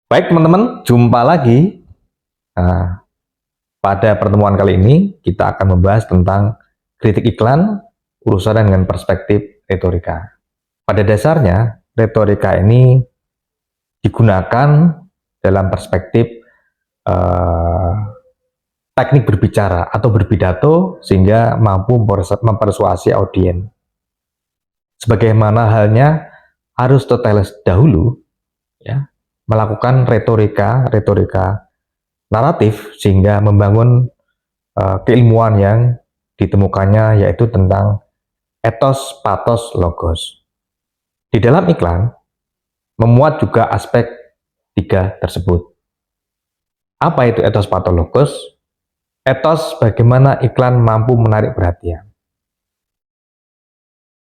Baik teman-teman, jumpa lagi. Nah, pada pertemuan kali ini kita akan membahas tentang kritik iklan urusan dengan perspektif retorika. Pada dasarnya, retorika ini digunakan dalam perspektif eh, teknik berbicara atau berpidato sehingga mampu mempersuasi audiens. Sebagaimana halnya Aristoteles dahulu, ya, melakukan retorika naratif sehingga membangun keilmuan yang ditemukannya, yaitu tentang etos, patos, logos. Di dalam iklan memuat juga aspek tiga tersebut. Apa itu etos, patos, logos? Etos, bagaimana iklan mampu menarik perhatian.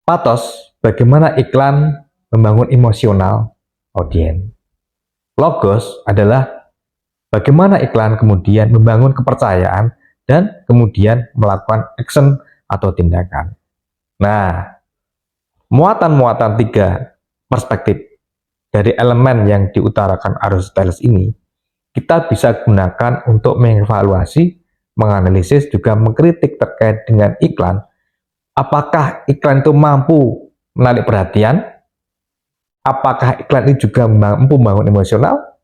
Patos, bagaimana iklan membangun emosional audiens. Logos adalah bagaimana iklan kemudian membangun kepercayaan dan kemudian melakukan action atau tindakan. Nah, muatan-muatan tiga perspektif dari elemen yang diutarakan Aristoteles ini kita bisa gunakan untuk mengevaluasi, menganalisis, juga mengkritik terkait dengan iklan. Apakah iklan itu mampu menarik perhatian? Apakah iklan itu juga mampu membangun emosional?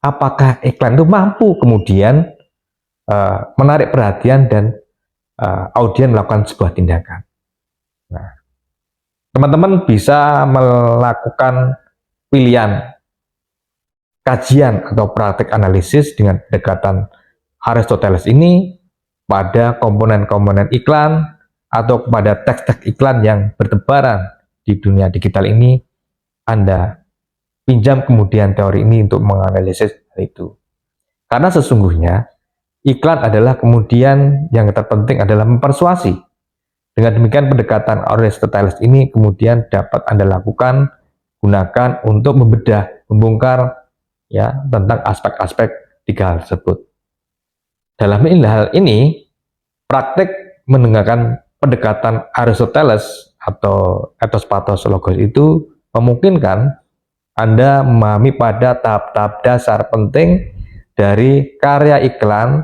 Apakah iklan itu mampu kemudian menarik perhatian dan audiens melakukan sebuah tindakan? Nah, teman-teman bisa melakukan pilihan kajian atau praktek analisis dengan pendekatan Aristoteles ini pada komponen-komponen iklan atau kepada teks-teks iklan yang bertebaran di dunia digital ini. Anda pinjam kemudian teori ini untuk menganalisis hal itu. Karena sesungguhnya iklan adalah kemudian yang terpenting adalah mempersuasi. Dengan demikian pendekatan Aristoteles ini kemudian dapat Anda lakukan, gunakan untuk membedah, membongkar ya tentang aspek-aspek tiga hal tersebut. Dalam hal ini, praktek mendengarkan pendekatan Aristoteles atau etos, patos, logos itu memungkinkan Anda memahami pada tahap-tahap dasar penting dari karya iklan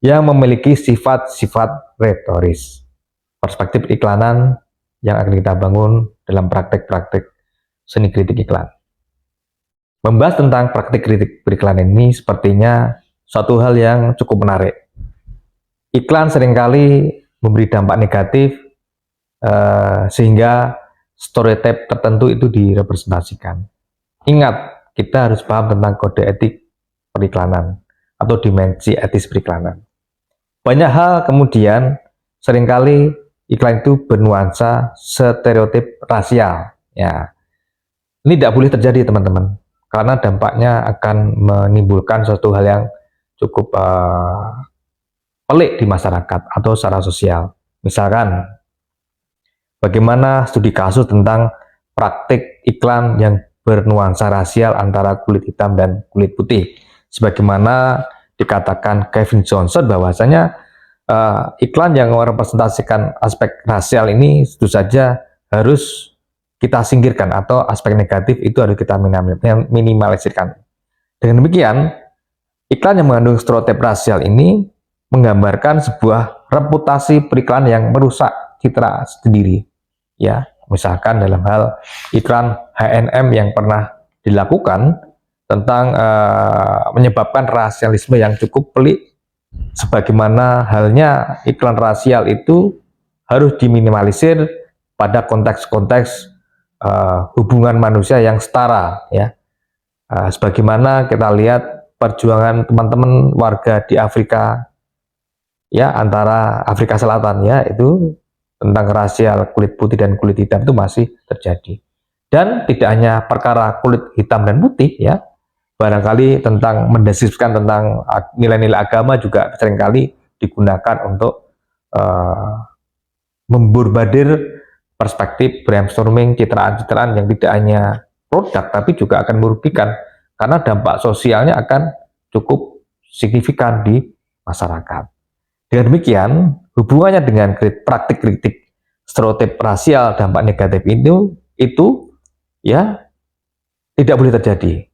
yang memiliki sifat-sifat retoris. Perspektif iklanan yang akan kita bangun dalam praktek-praktek seni kritik iklan. Membahas tentang praktik kritik periklanan ini sepertinya suatu hal yang cukup menarik. Iklan seringkali memberi dampak negatif sehingga stereotip tertentu itu direpresentasikan. Ingat, kita harus paham tentang kode etik periklanan atau dimensi etis periklanan. Banyak hal kemudian seringkali iklan itu bernuansa stereotip rasial. Ya, ini tidak boleh terjadi teman-teman, karena dampaknya akan menimbulkan suatu hal yang cukup pelik di masyarakat atau secara sosial. Misalkan, bagaimana studi kasus tentang praktik iklan yang bernuansa rasial antara kulit hitam dan kulit putih. Sebagaimana dikatakan Kevin Johnson bahwasanya iklan yang merepresentasikan aspek rasial ini tentu saja harus kita singkirkan atau aspek negatif itu harus kita minimalisirkan. Dengan demikian, iklan yang mengandung stereotip rasial ini menggambarkan sebuah reputasi periklan yang merusak citra sendiri. Ya, misalkan dalam hal iklan H&M yang pernah dilakukan tentang menyebabkan rasialisme yang cukup pelik, sebagaimana halnya iklan rasial itu harus diminimalisir pada konteks-konteks hubungan manusia yang setara, ya. Sebagaimana kita lihat perjuangan teman-teman warga di Afrika, ya, antara Afrika Selatan, ya, itu tentang rasial kulit putih dan kulit hitam itu masih terjadi. Dan tidak hanya perkara kulit hitam dan putih, ya, barangkali tentang mendeskripsikan tentang nilai-nilai agama juga seringkali digunakan untuk memborbadir perspektif brainstorming, citraan-citraan yang tidak hanya produk tapi juga akan merugikan karena dampak sosialnya akan cukup signifikan di masyarakat. Dengan demikian, hubungannya dengan praktik kritik stereotip rasial dampak negatif itu ya tidak boleh terjadi.